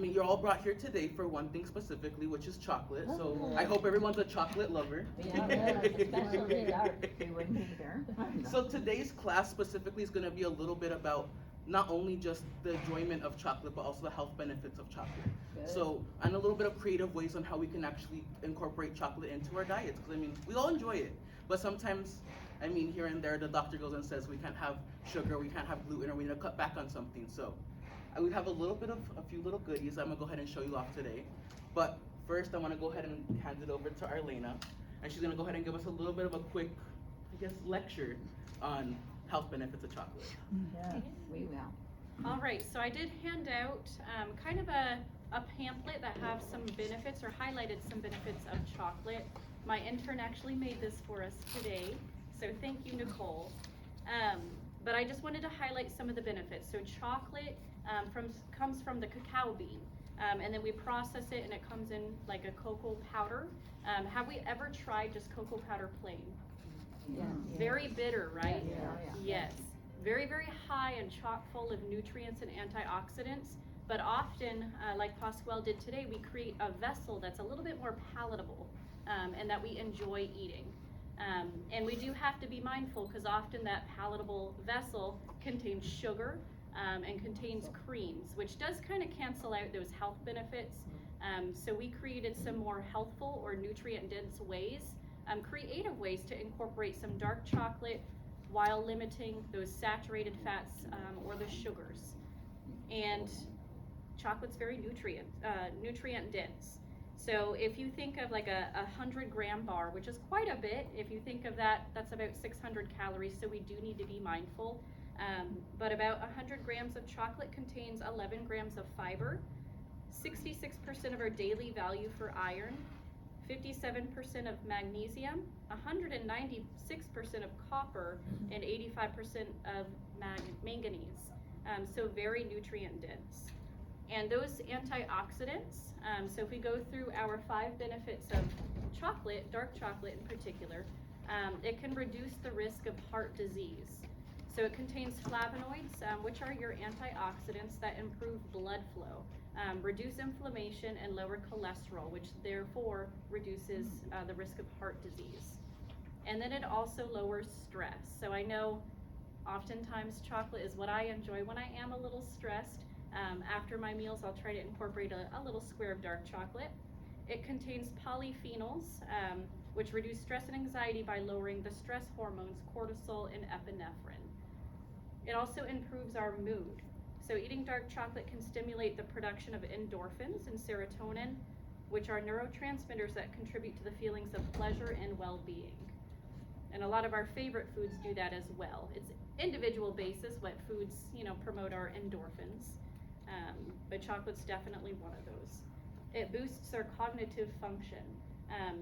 mean, you're all brought here today for one thing specifically, which is chocolate. So I hope everyone's a chocolate lover. Yeah, especially dark, we wouldn't either. So today's class specifically is going to be a little bit about not only just the enjoyment of chocolate, but also the health benefits of chocolate. Good. So, and a little bit of creative ways on how we can actually incorporate chocolate into our diets. Because I mean, we all enjoy it, but sometimes, I mean, here and there, the doctor goes and says we can't have sugar, we can't have gluten, or we need to cut back on something. So, I would have a few little goodies I'm gonna go ahead and show you off today. But first, I want to go ahead and hand it over to Arlena, and she's gonna go ahead and give us a little bit of a quick, I guess, lecture on health benefits of chocolate. Yes, we will. All right, so I did hand out kind of a pamphlet that have some benefits or highlighted some benefits of chocolate. My intern actually made this for us today, so thank you, Nicole. But I just wanted to highlight some of the benefits. So chocolate comes from the cacao bean, and then we process it and it comes in like a cocoa powder. Have we ever tried just cocoa powder plain? Yes. Very bitter, right? Yeah. Yes. Very, very high and chock full of nutrients and antioxidants. But often, like Pasquale did today, we create a vessel that's a little bit more palatable and that we enjoy eating. And we do have to be mindful because often that palatable vessel contains sugar and contains creams, which does kind of cancel out those health benefits. So we created some more healthful or nutrient-dense ways, creative ways to incorporate some dark chocolate while limiting those saturated fats or the sugars. And chocolate's very nutrient dense. So if you think of like a 100-gram bar, which is quite a bit, if you think of that, that's about 600 calories, so we do need to be mindful. But about 100 grams of chocolate contains 11 grams of fiber, 66% of our daily value for iron, 57% of magnesium, 196% of copper, and 85% of manganese. So very nutrient dense. And those antioxidants, so if we go through our 5 benefits of chocolate, dark chocolate in particular, it can reduce the risk of heart disease. So it contains flavonoids, which are your antioxidants that improve blood flow, reduce inflammation, and lower cholesterol, which therefore reduces the risk of heart disease. And then it also lowers stress. So I know oftentimes chocolate is what I enjoy when I am a little stressed. After my meals, I'll try to incorporate a little square of dark chocolate. It contains polyphenols, which reduce stress and anxiety by lowering the stress hormones cortisol and epinephrine. It also improves our mood. So eating dark chocolate can stimulate the production of endorphins and serotonin, which are neurotransmitters that contribute to the feelings of pleasure and well-being. And a lot of our favorite foods do that as well. It's individual basis what foods, promote our endorphins. But chocolate's definitely one of those. It boosts our cognitive function.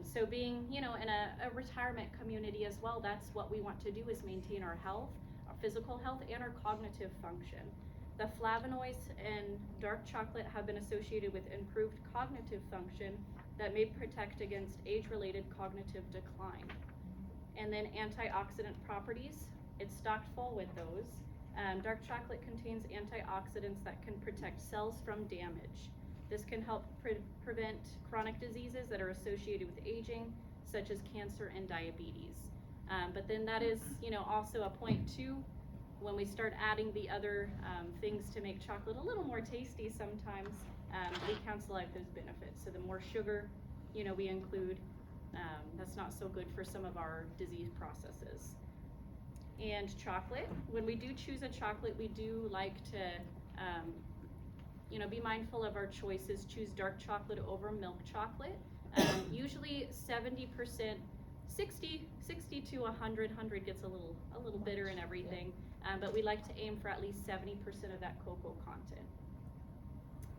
So being, in a retirement community as well, that's what we want to do is maintain our health, our physical health, and our cognitive function. The flavonoids in dark chocolate have been associated with improved cognitive function that may protect against age-related cognitive decline. And then antioxidant properties, it's stocked full with those. Dark chocolate contains antioxidants that can protect cells from damage. This can help prevent chronic diseases that are associated with aging, such as cancer and diabetes. But then that is, also a point too, when we start adding the other things to make chocolate a little more tasty sometimes, we cancel out those benefits. So the more sugar, we include, that's not so good for some of our disease processes. And chocolate, when we do choose a chocolate, we do like to, be mindful of our choices. Choose dark chocolate over milk chocolate. Usually 70%, 60 to 100 gets a little bitter and everything, but we like to aim for at least 70% of that cocoa content.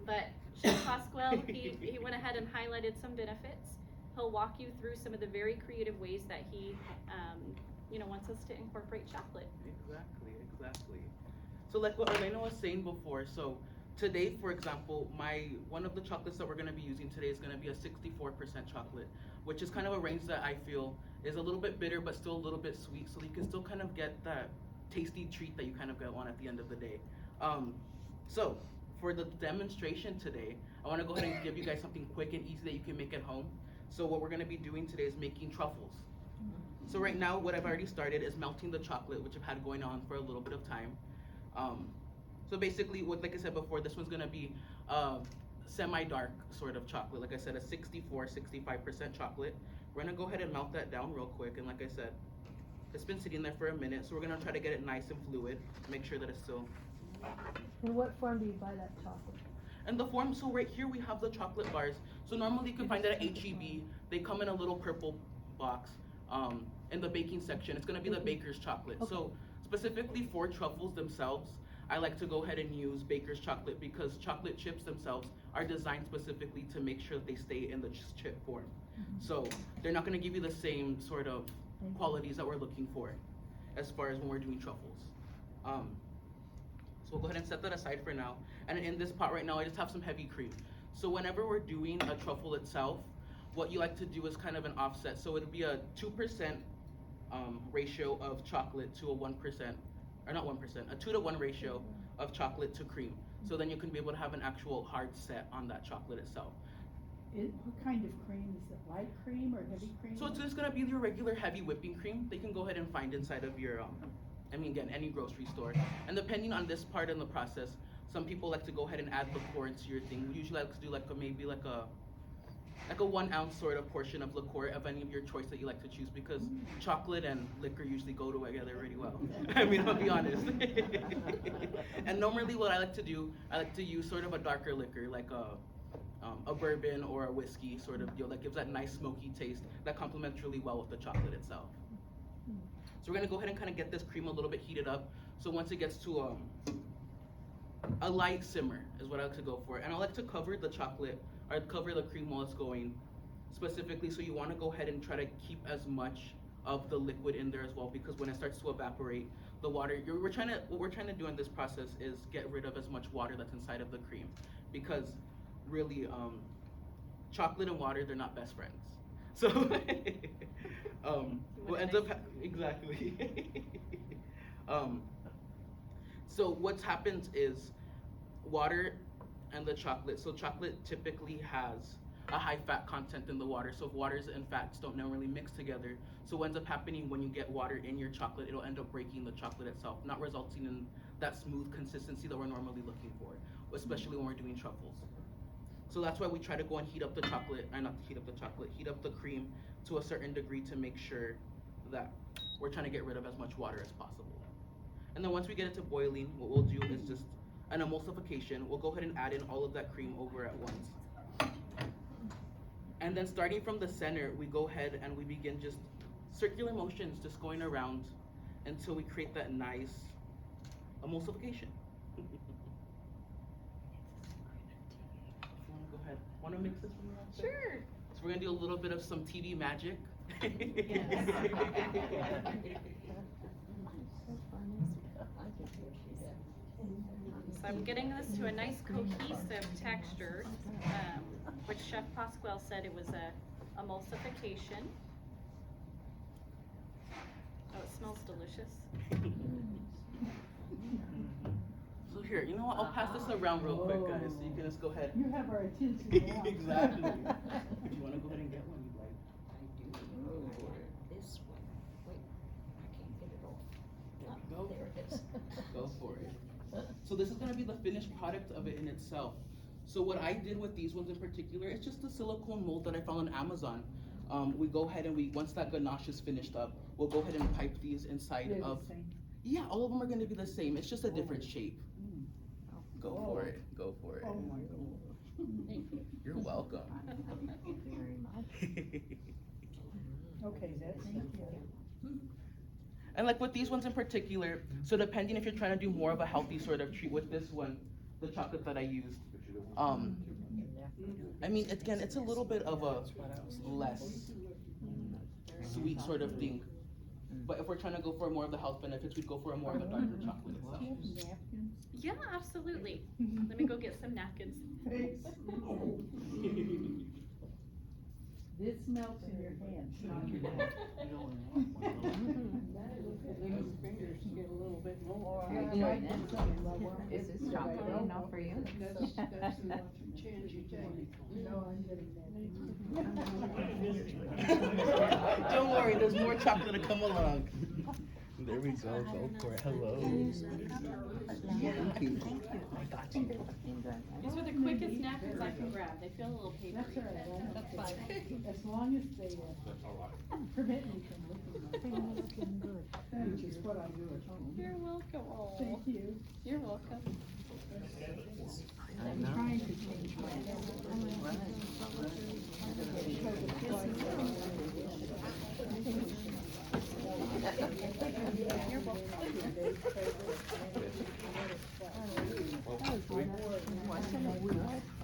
But Chef Pasquale, he went ahead and highlighted some benefits. He'll walk you through some of the very creative ways that he wants us to incorporate chocolate. Exactly. So like what Elena was saying before, so today, for example, one of the chocolates that we're going to be using today is going to be a 64% chocolate, which is kind of a range that I feel is a little bit bitter but still a little bit sweet, so you can still kind of get that tasty treat that you kind of want at the end of the day. So for the demonstration today, I want to go ahead and give you guys something quick and easy that you can make at home. So what we're going to be doing today is making truffles. So right now, what I've already started is melting the chocolate, which I've had going on for a little bit of time. So basically, like I said before, this one's gonna be semi-dark sort of chocolate. Like I said, a 64-65% chocolate. We're gonna go ahead and melt that down real quick. And like I said, it's been sitting there for a minute, so we're gonna try to get it nice and fluid. Make sure that it's still. In what form do you buy that chocolate? And the form, so right here we have the chocolate bars. So normally you can find that at H-E-B. They come in a little purple box. In the baking section, it's gonna be the baker's chocolate. Okay. So specifically for truffles themselves, I like to go ahead and use baker's chocolate because chocolate chips themselves are designed specifically to make sure that they stay in the chip form. So they're not gonna give you the same sort of qualities that we're looking for as far as when we're doing truffles. So we'll go ahead and set that aside for now. And in this pot right now, I just have some heavy cream. So whenever we're doing a truffle itself, what you like to do is kind of an offset. So it'll be a 2% ratio of chocolate to a 1%, or not 1%, a 2 to 1 ratio of chocolate to cream. So then you can be able to have an actual hard set on that chocolate itself. What kind of cream? Is it light cream or heavy cream? So it's just gonna be your regular heavy whipping cream that you can go ahead and find inside of your, again, any grocery store. And depending on this part in the process, some people like to go ahead and add liqueur into your thing. We usually like to do maybe like a 1 ounce sort of portion of liqueur of any of your choice that you like to choose, because chocolate and liquor usually go together really well. I mean, I'll be honest. And normally what I like to do, I like to use sort of a darker liquor, like a bourbon or a whiskey sort of deal that gives that nice smoky taste that complements really well with the chocolate itself. So we're gonna go ahead and kind of get this cream a little bit heated up. So once it gets to a light simmer is what I like to go for. And I like to cover the chocolate, or cover the cream while it's going, specifically so you want to go ahead and try to keep as much of the liquid in there as well, because when it starts to evaporate, the water, what we're trying to do in this process is get rid of as much water that's inside of the cream, because really, chocolate and water, they're not best friends. So, what ends up, exactly. So what happens is water and the chocolate. So chocolate typically has a high fat content in the water. So if waters and fats don't normally mix together, so what ends up happening when you get water in your chocolate, it'll end up breaking the chocolate itself, not resulting in that smooth consistency that we're normally looking for, especially when we're doing truffles. So that's why we try to go and heat up the chocolate, heat up the cream to a certain degree to make sure that we're trying to get rid of as much water as possible. And then once we get it to boiling, what we'll do is just an emulsification. We'll go ahead and add in all of that cream over at once. And then starting from the center, we go ahead and we begin just circular motions, just going around until we create that nice emulsification. Go ahead. Want to mix this one up? Sure. So we're gonna do a little bit of some TV magic. So I'm getting this to a nice cohesive texture, which Chef Pasquale said it was a emulsification. Oh, it smells delicious. So here, you know what? I'll pass this around real quick, guys, so you can just go ahead. You have our attention now. Exactly. If you want to go ahead and get one, you'd like. This one, wait, I can't get it off. Go. There it is. Go for it. So this is gonna be the finished product of it in itself. So what I did with these ones in particular, it's just a silicone mold that I found on Amazon. We go ahead and once that ganache is finished up, we'll go ahead and pipe these inside They're the of. same. Yeah, all of them are gonna be the same. It's just a different shape. Mm. Go for it. Go for it. Oh my God. You're welcome. Thank you very much. Okay, that's it. And like with these ones in particular, so depending if you're trying to do more of a healthy sort of treat with this one, the chocolate that I used, I mean, again, it's a little bit of a less sweet sort of thing. But if we're trying to go for more of the health benefits, we'd go for a more of a darker chocolate itself. Do you have napkins? Yeah, absolutely. Let me go get some napkins. Thanks. This melts in your hands, not your Mhm. mouth. His fingers get a little bit more. Yeah, I tried that something while we're- Is this Yeah, I chocolate don't enough for you? That's the change you take. No, I'm getting that. Don't worry, there's more chocolate to come along. There we go. Go for it. Hello. Thank you. I got you. These are the quickest napkins I can grab. They feel a little papery. That's all right, That's fine. as long as they, prevent me from looking good. Which is what I do at home. You're welcome. Aw. Thank you. You're welcome. I'm trying to change my.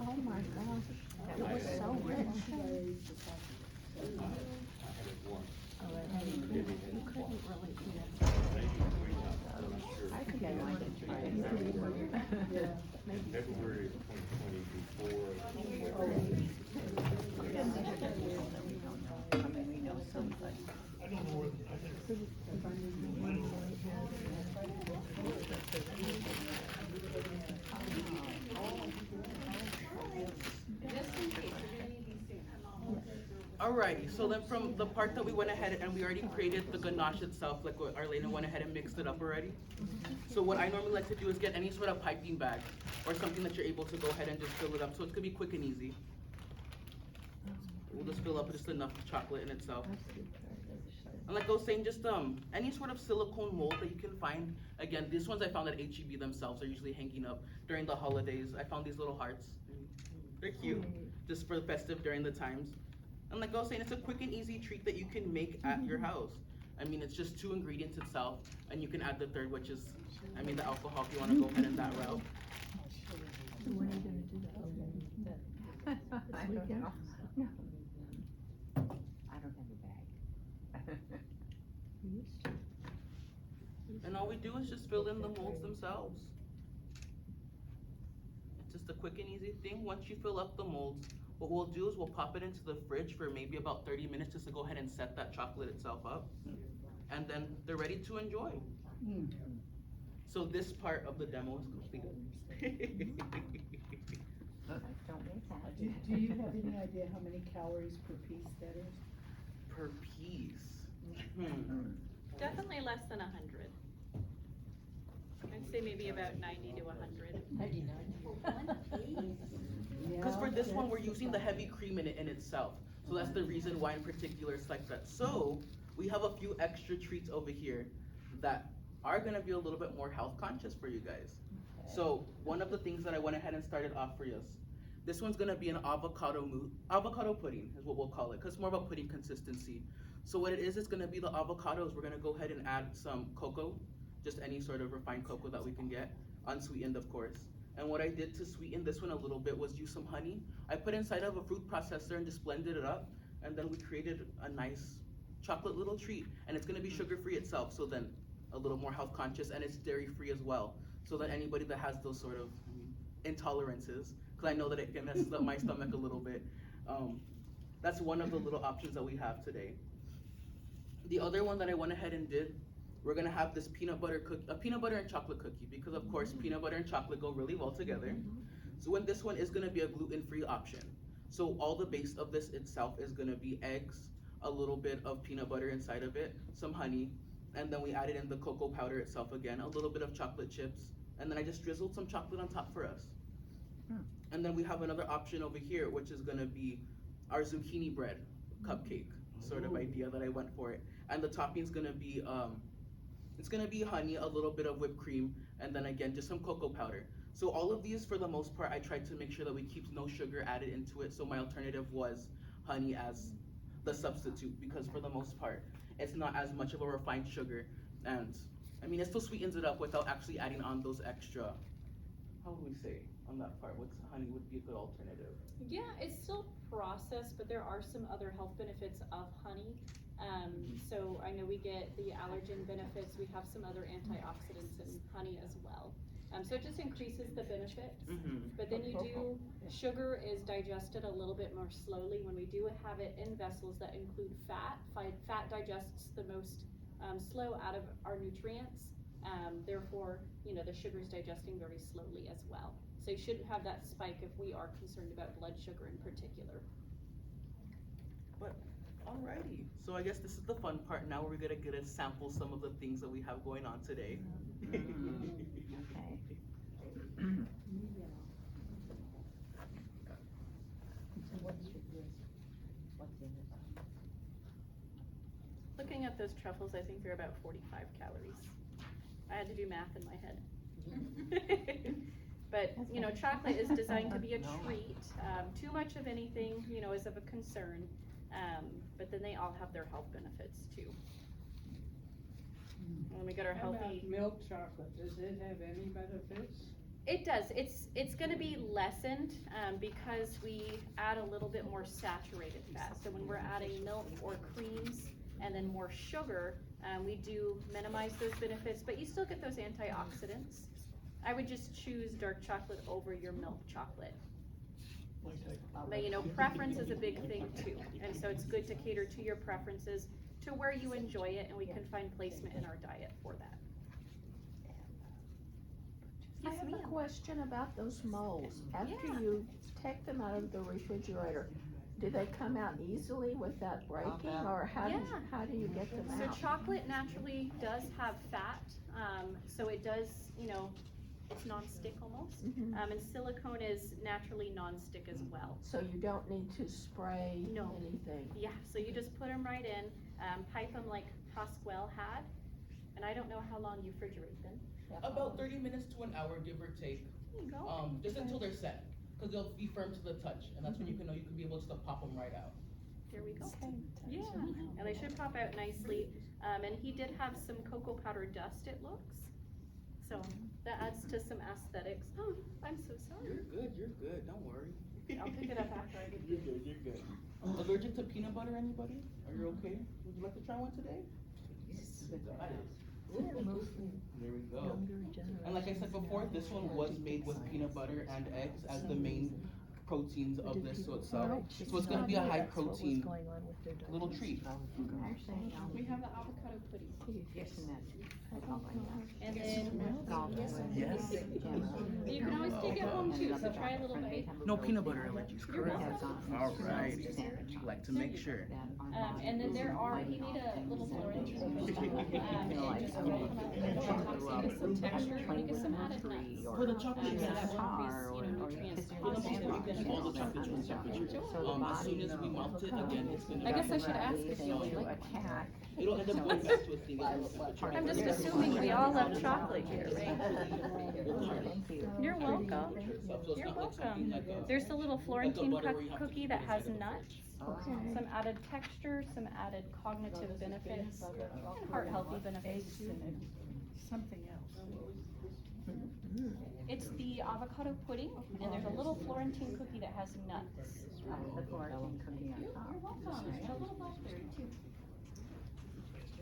Oh my gosh, that was so rich. You couldn't really eat it. I think I might have tried it. February of 2020 before. I mean, we know somebody. Alrighty, so then from the part that we went ahead and we already created the ganache itself, like what Arlena went ahead and mixed it up already. So what I normally like to do is get any sort of piping bag or something that you're able to go ahead and just fill it up. So it's gonna be quick and easy. We'll just fill up just enough chocolate in itself. And like I was saying, just any sort of silicone mold that you can find. Again, these ones I found at HEB themselves are usually hanging up during the holidays. I found these little hearts. They're cute, just for festive during the times. And like I was saying, it's a quick and easy treat that you can make at your house. I mean, it's just 2 ingredients itself, and you can add the third, which is, I mean, the alcohol if you want to go ahead in that route. When are you gonna do that? I don't know. No. I don't have a bag. We used to. And all we do is just fill in the molds themselves. It's just a quick and easy thing. Once you fill up the molds, what we'll do is we'll pop it into the fridge for maybe about 30 minutes just to go ahead and set that chocolate itself up. And then they're ready to enjoy. So this part of the demo is completed. Don't make that. Do you have any idea how many calories per piece that is? Per piece. Definitely less than 100. I'd say maybe about 90 to 100. Because for Yeah, this one, we're that's the using the heavy cream in it in itself. So that's the reason why in particular it's like that. So we have a few extra treats over here that are gonna be a little bit more health conscious for you guys. So one of the things that I went ahead and started off for you, this one's gonna be an avocado pudding is what we'll call it, because it's more of a pudding consistency. So what it is, it's gonna be the avocados. We're gonna go ahead and add some cocoa, just any sort of refined cocoa that we can get, unsweetened of course. And what I did to sweeten this one a little bit was use some honey. I put inside of a fruit processor and just blended it up, and then we created a nice chocolate little treat. And it's gonna be sugar-free itself, so then a little more health conscious, and it's dairy-free as well. So that anybody that has those sort of intolerances, because I know that it can mess up my stomach a little bit, that's one of the little options that we have today. The other one that I went ahead and did, we're gonna have this peanut butter and chocolate cookie, because of course peanut butter and chocolate go really well together. So when this one is gonna be a gluten-free option. So all the base of this itself is gonna be eggs, a little bit of peanut butter inside of it, some honey, and then we added in the cocoa powder itself again, a little bit of chocolate chips, and then I just drizzled some chocolate on top for us. And then we have another option over here, which is gonna be our zucchini bread cupcake sort of idea that I went for it. And the topping's gonna be, it's gonna be honey, a little bit of whipped cream, and then again, just some cocoa powder. So all of these, for the most part, I tried to make sure that we keep no sugar added into it. So my alternative was honey as the substitute, because for the most part, it's not as much of a refined sugar. And I mean, it still sweetens it up without actually adding on those extra, how would we say on that part, what's honey would be a good alternative? Yeah, it's still processed, but there are some other health benefits of honey. So I know we get the allergen benefits. We have some other antioxidants in honey as well. So it just increases the benefits. Mm-hmm. But then you do, sugar is digested a little bit more slowly when we do have it in vessels that include fat. Fat digests the most slow out of our nutrients. Therefore, you know, the sugar is digesting very slowly as well. So you shouldn't have that spike if we are concerned about blood sugar in particular. Alrighty, so I guess this is the fun part now where we're gonna get to sample some of the things that we have going on today. Okay. Looking at those truffles, I think they're about 45 calories. I had to do math in my head. But, you know, chocolate is designed to be a treat. Too much of anything, you know, is of a concern. But then they all have their health benefits too. When we get our How about healthy, milk chocolate, does it have any benefits? it does. It's going to be lessened because we add a little bit more saturated fat. So when we're adding milk or creams and then more sugar, we do minimize those benefits, but you still get those antioxidants. I would just choose dark chocolate over your milk chocolate. But you know, preference is a big thing too, and so it's good to cater to your preferences, to where you enjoy it, and we can find placement in our diet for that. I have a question about those molds. After Yeah. you take them out of the refrigerator, do they come out easily without breaking, or how do you get them So out? chocolate naturally does have fat, so it does, you know, it's non-stick almost. Mhm. And silicone is naturally non-stick as well. So you don't need to spray No. anything? Yeah, so you just put them right in, pipe them like Pasquale had, and I don't know how long you refrigerate them. About 30 minutes to an hour, give or take. There you go. Just until they're set, because they'll be firm to the touch, and that's when you can know you can be able to pop them right out. There we go. Okay. Yeah, and they should pop out nicely. And he did have some cocoa powder dust, it looks. So that adds to some aesthetics. Oh, I'm so sorry. You're good, don't worry. I'll pick it up after I get You're good, you're good. Allergic to peanut butter, anybody? Are you okay? Would you like to try one today? Yes. Got it. Mostly There we go. younger generation. And like I said before, this one was made with peanut butter and eggs as the main proteins of this so itself. So it's gonna be a high protein little treat. We have the avocado pudding. Yes. And then Yes. you can always take it home too, so try a little bite. No peanut butter allergies, You're correct? welcome. Alright, like to make sure. And then there are, he made a little Florentine cookie. And just roll them up in the chocolate so you get some texture, and you get some added nuts. For the chocolate, So yes. that will increase, you know, nutrients. For the most part, we can keep all the chocolate room temperature. As soon as we melt it, again, it's gonna. I guess I should ask if you would like. Attack. It'll end up going back to a thing at room temperature. I'm just assuming we all love chocolate here, right? Thank you. You're welcome. So it's You're not like welcome. something like a. There's the little Florentine butter where you have to cookie keep that it has inside of the nuts, Okay. some added texture, some added cognitive benefits, and heart healthy benefits. Something else. It's the avocado pudding, and there's a little Florentine cookie that has nuts. The Florentine cookie on top. You're welcome. And a little blackberry too.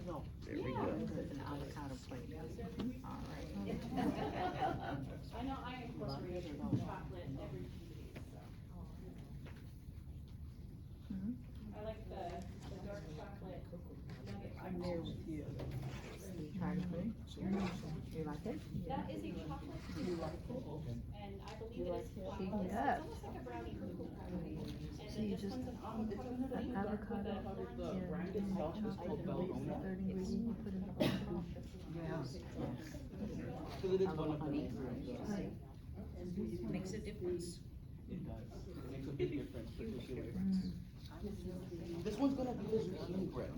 There we Yeah. go. With an avocado plate. All right. I know I incorporate chocolate every few days, so. I like the dark chocolate nugget. I'm there with you. Chocolate. You like it? That is a chocolate chip, and I believe it is flat. It's Yeah. almost like a brownie cocoa brownie. And So then you this just- one's an avocado pudding with avocado a The Florentine. brand and itself is called chocolate, Belgona. third ingredient, you put in the bottle. Because it is one of the ingredients. Makes a difference. It does. It makes a big difference, particularly. This one's gonna be this cream bread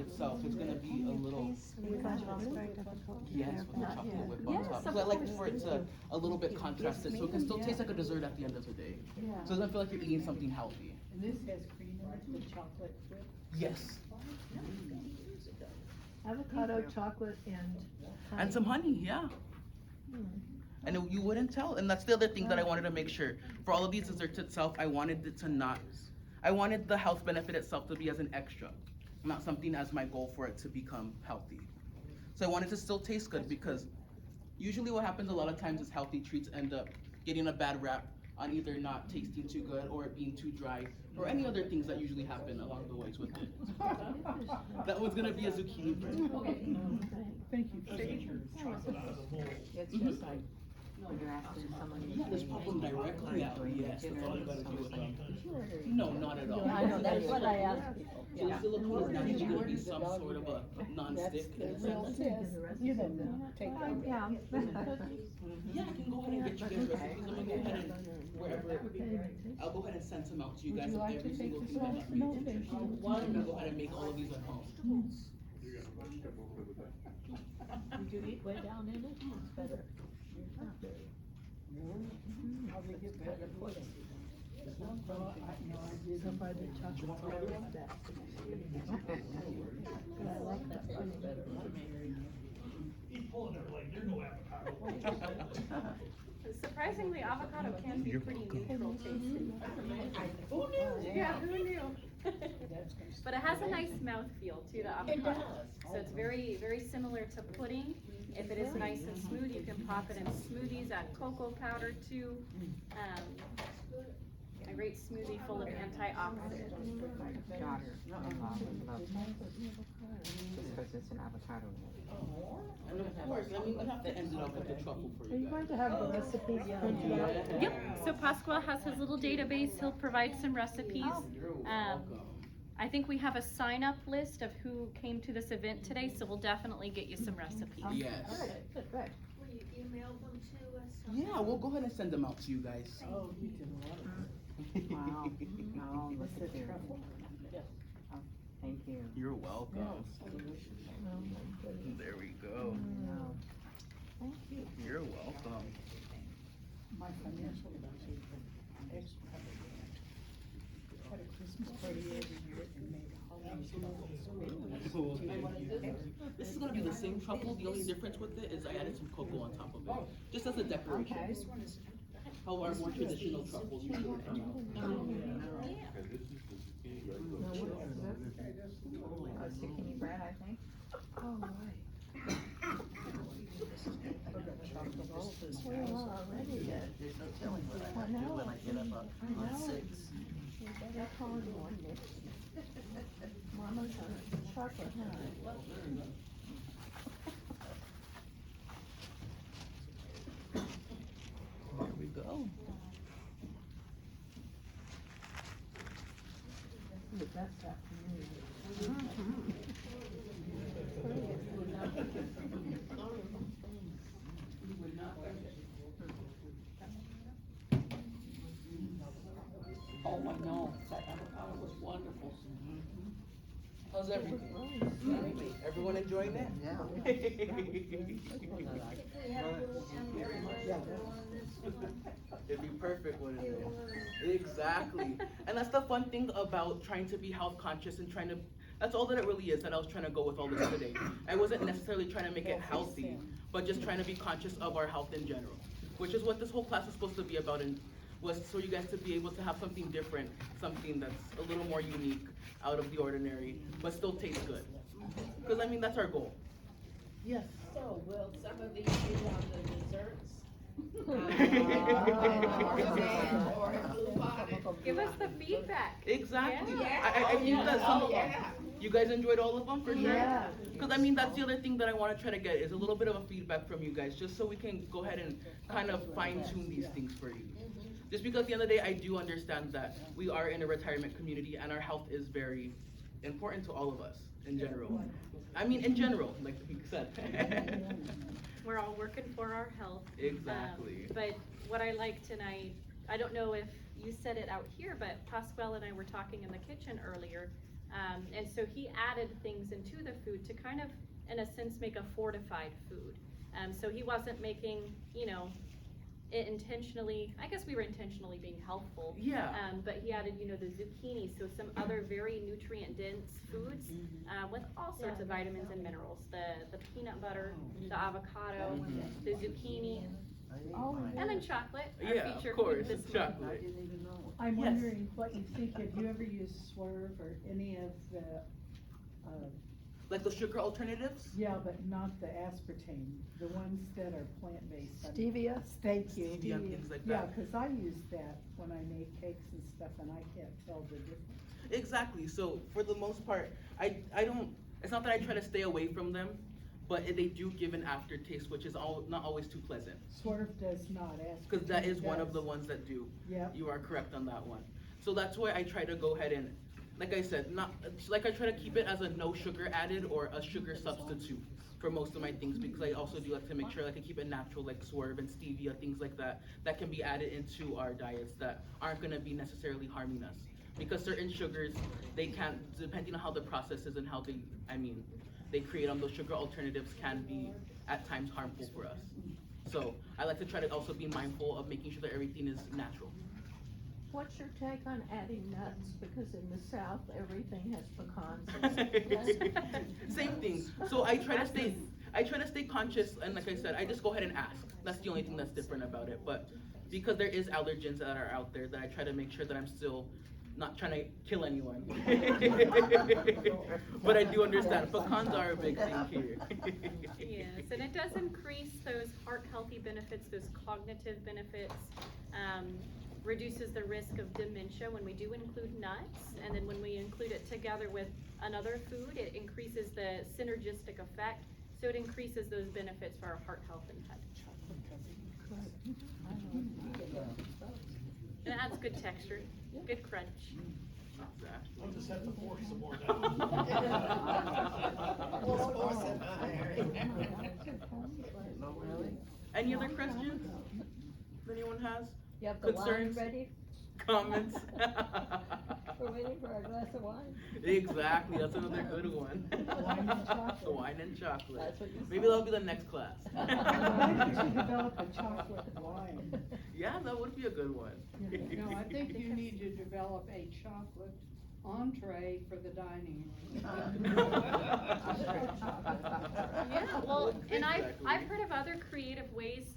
itself. It's gonna be a little, yes, with the chocolate whip on Yes, top. of Cause I like course. where it's a little bit contrasted, so it can still taste like a dessert at the end of the day. Yeah. So it doesn't feel like you're eating something healthy. And this has cream in it, the chocolate chip. Yes. Avocado, chocolate, and honey. And some honey, yeah. And you wouldn't tell, and that's the other thing that I wanted to make sure. For all of these desserts itself, I wanted it to not, I wanted the health benefit itself to be as an extra, not something as my goal for it to become healthy. So I wanted to still taste good because Usually what happens a lot of times is healthy treats end up getting a bad rap on either not tasting too good or it being too dry or any other things that usually happen along the ways with it. That one's gonna be a zucchini bread. Thank you. It's just like, when you're asking someone. Yeah, just pop them directly out. Yes, that's all you gotta do with them. Did you order? No, not at all. I know, that's what I asked people. So the silicone is actually gonna be some sort of a non-stick in a sense. You didn't take that. Yeah. Yeah, I can go ahead and get you guys recipes. I'm gonna go ahead and wherever, I'll go ahead and send some out to you Would guys you of like to every take single this thing that off? I've made. No, thank you. I'm gonna go ahead and make all of these at home. You got a vegetable for the back. Did you eat way down in it? It's better. How they get better pudding. Somebody chocolate flavor that. I like that pudding better. Surprisingly, avocado can be You're pretty welcome. neutral tasting. Who knew? Yeah, who knew? But it has a nice mouthfeel to the avocado. So it's very, very similar to pudding. If it is nice and smooth, you can pop it in smoothies, add cocoa powder too. A great smoothie full of antioxidants. Daughter, loves just because it's an avocado. And of course, I mean, we have to end it off with the truffle for Are you you going guys. to have the recipes printed out? Yep, so Pascual has his little database, he'll provide some recipes. You're welcome. I think we have a sign-up list of who came to this event today, so we'll definitely get you some recipes. Yes. Good, good. Will you email them to us? Yeah, we'll go ahead and send them out to you guys. Oh, you did a lot of. Wow, no, look at you. Oh, thank you. You're welcome. Oh, my goodness. There we go. No. Thank you. You're welcome. My financial advisor, extra. Had a Christmas party every year and made holiday truffles. This is gonna be the same truffle, the only difference with it is I added some cocoa on top of it, just as a decoration. How our more traditional truffles usually come out. Okay, this is the zucchini bread. Zucchini bread, I think. Oh, right. We are already dead. There's no telling what I do when I get up on know. 6. You better call one next. Mama's on chocolate, huh? There we go. The best afternoon. Oh, I know, that avocado was wonderful. How's everything? Everyone enjoying that? Yeah. It'd be perfect, wouldn't it? Exactly. And that's the fun thing about trying to be health conscious and trying to, that's all that it really is that I was trying to go with all this today. I wasn't necessarily trying to make it healthy, but just trying to be conscious of our health in general, which is what this whole class is supposed to be about, and was for you guys to be able to have something different, something that's a little more unique, out of the ordinary, but still taste good. Because I mean, that's our goal. Yes. So will some of these be on the desserts? Give us the feedback. Exactly. Yeah. I think that some, yeah. you guys enjoyed all of them for sure? Yeah. Because I mean, that's the other thing that I want to try to get is a little bit of a feedback from you guys, just so we can go ahead and kind of fine tune these things for you. Just because at the end of the day, I do understand that we are in a retirement community and our health is very important to all of us in general. I mean, in general, like you said. We're all working for our health. Exactly. But what I like tonight, I don't know if you said it out here, but Pascual and I were talking in the kitchen earlier. And so he added things into the food to kind of, in a sense, make a fortified food. So he wasn't making, you know, it intentionally, I guess we were intentionally being helpful. Yeah. But he added, you know, the zucchini, so some other very nutrient dense foods, with all sorts of vitamins and minerals. The peanut butter, the avocado, the zucchini, Oh, and then chocolate, our Yeah, feature of course, food this it's month. chocolate. I'm Yes. wondering what you think, have you ever used Swerve or any of the, Like the sugar alternatives? Yeah, but not the aspartame, the ones that are plant-based. Stevia? Thank you. Stevia and things like Yeah, that. cause I use that when I make cakes and stuff and I can't tell the difference. Exactly. So for the most part, I don't. It's not that I try to stay away from them, but they do give an aftertaste, which is not always too pleasant. Swerve does not, aspartame Because that is one of does. the ones that do. Yep. You are correct on that one. So that's why I try to go ahead and, like I said, I try to keep it as a no sugar added or a sugar substitute for most of my things, because I also do like to make sure like I keep it natural, like Swerve and Stevia, things like that can be added into our diets that aren't gonna be necessarily harming us. Because certain sugars, they can, depending on how the process is and how they create them, those sugar alternatives can be at times harmful for us. So I like to try to also be mindful of making sure that everything is natural. What's your take on adding nuts? Because in the South, everything has pecans. Same thing. So I try to stay conscious, and like I said, I just go ahead and ask. That's the only thing that's different about it. But because there is allergens that are out there, that I try to make sure that I'm still not trying to kill anyone. But I do understand pecans are a big thing here. Yes, and it does increase those heart healthy benefits, those cognitive benefits, reduces the risk of dementia when we do include nuts, and then when we include it together with another food, it increases the synergistic effect, so it increases those benefits for our heart health and head. And it adds good texture, good crunch. Exactly. I'll just have to force some more No, really? Any other questions anyone has? You have the wine Concerns? ready? Comments? We're waiting for our glass of wine. Exactly, that's another good one. Wine and chocolate. Wine and chocolate. That's what you Maybe said. that'll be the next class. Why don't you develop a chocolate wine? Yeah, that would be a good one. No, I think you need to develop a chocolate entree for the dining room. Yeah, well, and I've Exactly. heard of other creative ways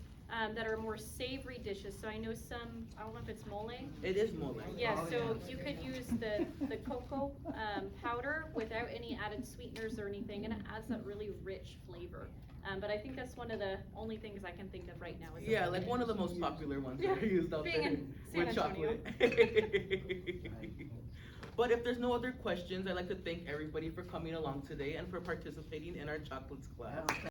that are more savory dishes. So I know some, I don't know if it's mole. It is mole. Yeah, so you could use the cocoa powder without any added sweeteners or anything, and it adds that really rich flavor. But I think that's one of the only things I can think of right now. Is Yeah, like one of the most popular ones that are used out Being there in San with Antonio. chocolate. But if there's no other questions, I'd like to thank everybody for coming along today and for participating in our chocolates class.